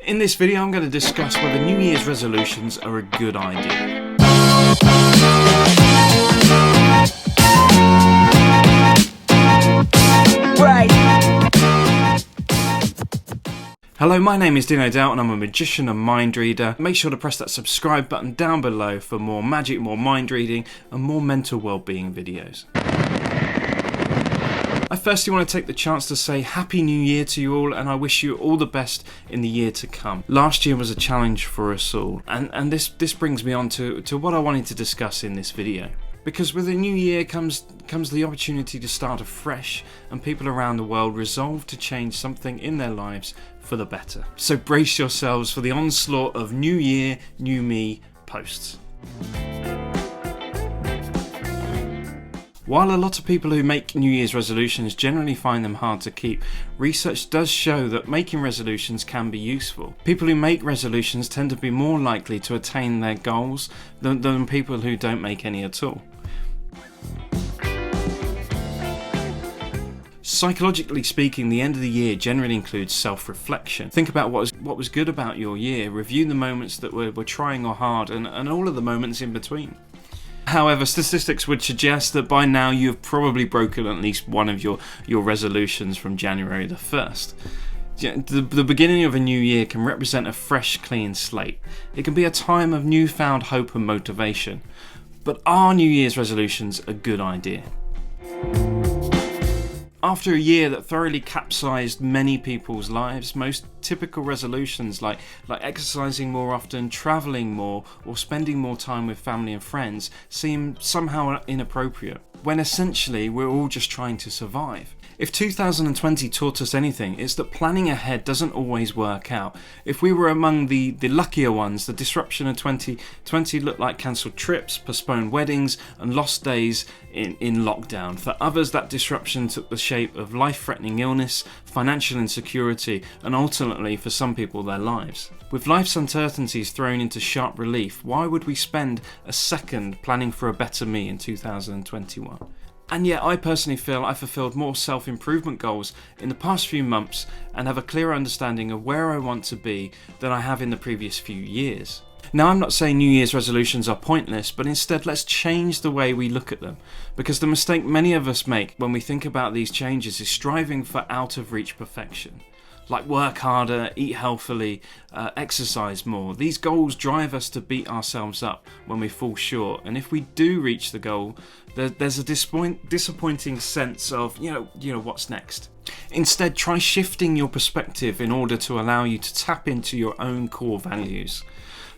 In this video I'm going to discuss whether New Year's resolutions are a good idea. Hello, my name is Dino Doubt and I'm a magician and mind reader. Make sure to press that subscribe button down below for more magic, more mind reading and more mental well-being videos. I firstly want to take the chance to say Happy New Year to you all, and I wish you all the best in the year to come. Last year was a challenge for us all, and this brings me on to what I wanted to discuss in this video. Because with a new year comes the opportunity to start afresh, and people around the world resolve to change something in their lives for the better. So brace yourselves for the onslaught of New Year, New Me posts. While a lot of people who make New Year's resolutions generally find them hard to keep, research does show that making resolutions can be useful. People who make resolutions tend to be more likely to attain their goals than people who don't make any at all. Psychologically speaking, the end of the year generally includes self-reflection. Think about what was good about your year, review the moments that were trying or hard, and all of the moments in between. However, statistics would suggest that by now you have probably broken at least one of your resolutions from January the 1st. The beginning of a new year can represent a fresh, clean slate. It can be a time of newfound hope and motivation. But are New Year's resolutions a good idea? After a year that thoroughly capsized many people's lives, most typical resolutions like exercising more often, travelling more, or spending more time with family and friends seem somehow inappropriate, when essentially we're all just trying to survive. If 2020 taught us anything, it's that planning ahead doesn't always work out. If we were among the luckier ones, the disruption of 2020 looked like cancelled trips, postponed weddings, and lost days in lockdown. For others, that disruption took the shape of life-threatening illness, financial insecurity, and ultimately, for some people, their lives. With life's uncertainties thrown into sharp relief, why would we spend a second planning for a better me in 2021? And yet I personally feel I fulfilled more self-improvement goals in the past few months and have a clearer understanding of where I want to be than I have in the previous few years. Now, I'm not saying New Year's resolutions are pointless, but instead let's change the way we look at them, because the mistake many of us make when we think about these changes is striving for out-of-reach perfection. Like work harder, eat healthily, exercise more. These goals drive us to beat ourselves up when we fall short, and if we do reach the goal, there's a disappointing sense of, you know what's next. Instead, try shifting your perspective in order to allow you to tap into your own core values.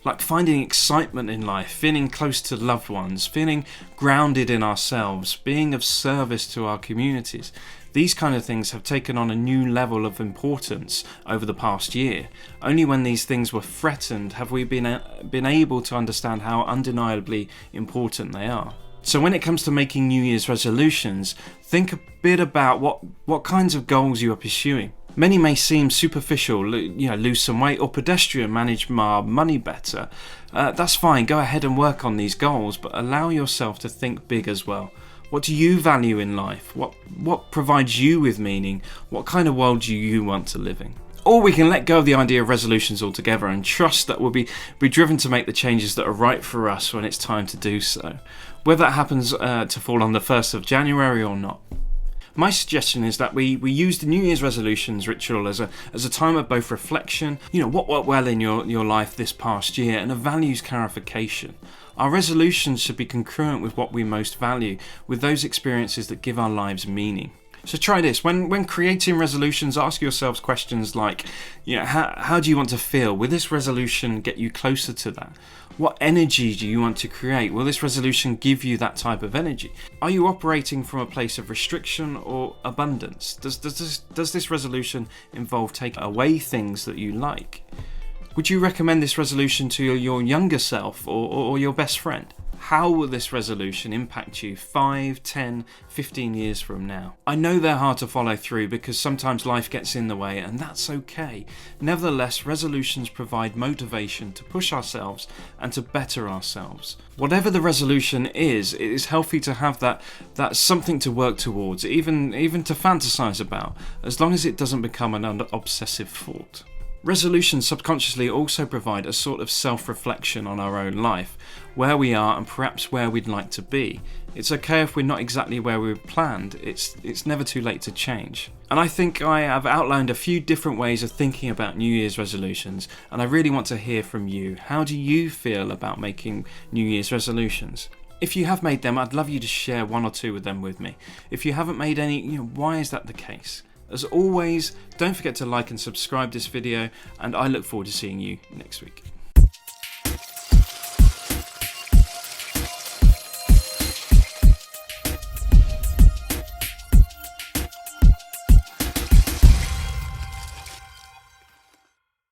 Like finding excitement in life, feeling close to loved ones, feeling grounded in ourselves, being of service to our communities. These kind of things have taken on a new level of importance over the past year. Only when these things were threatened have we been able to understand how undeniably important they are. So when it comes to making New Year's resolutions, think a bit about what kinds of goals you are pursuing. Many may seem superficial, lose some weight, or pedestrian, manage my money better. That's fine, go ahead and work on these goals, but allow yourself to think big as well. What do you value in life? What provides you with meaning? What kind of world do you want to live in? Or we can let go of the idea of resolutions altogether and trust that we'll be driven to make the changes that are right for us when it's time to do so, whether that happens to fall on the 1st of January or not. My suggestion is that we use the New Year's resolutions ritual as a time of both reflection, what worked well in your life this past year, and a values clarification. Our resolutions should be congruent with what we most value, with those experiences that give our lives meaning. So try this. When creating resolutions, ask yourselves questions like, how do you want to feel? Will this resolution get you closer to that? What energy do you want to create? Will this resolution give you that type of energy? Are you operating from a place of restriction or abundance? Does this resolution involve taking away things that you like? Would you recommend this resolution to your younger self or your best friend? How will this resolution impact you 5, 10, 15 years from now? I know they're hard to follow through because sometimes life gets in the way, and that's okay. Nevertheless, resolutions provide motivation to push ourselves and to better ourselves. Whatever the resolution is, it is healthy to have that something to work towards, even to fantasize about, as long as it doesn't become an obsessive thought. Resolutions subconsciously also provide a sort of self-reflection on our own life, where we are and perhaps where we'd like to be. It's okay if we're not exactly where we planned, it's never too late to change. And I think I have outlined a few different ways of thinking about New Year's resolutions, and I really want to hear from you. How do you feel about making New Year's resolutions? If you have made them, I'd love you to share one or two of them with me. If you haven't made any, why is that the case? As always, don't forget to like and subscribe this video, and I look forward to seeing you next week.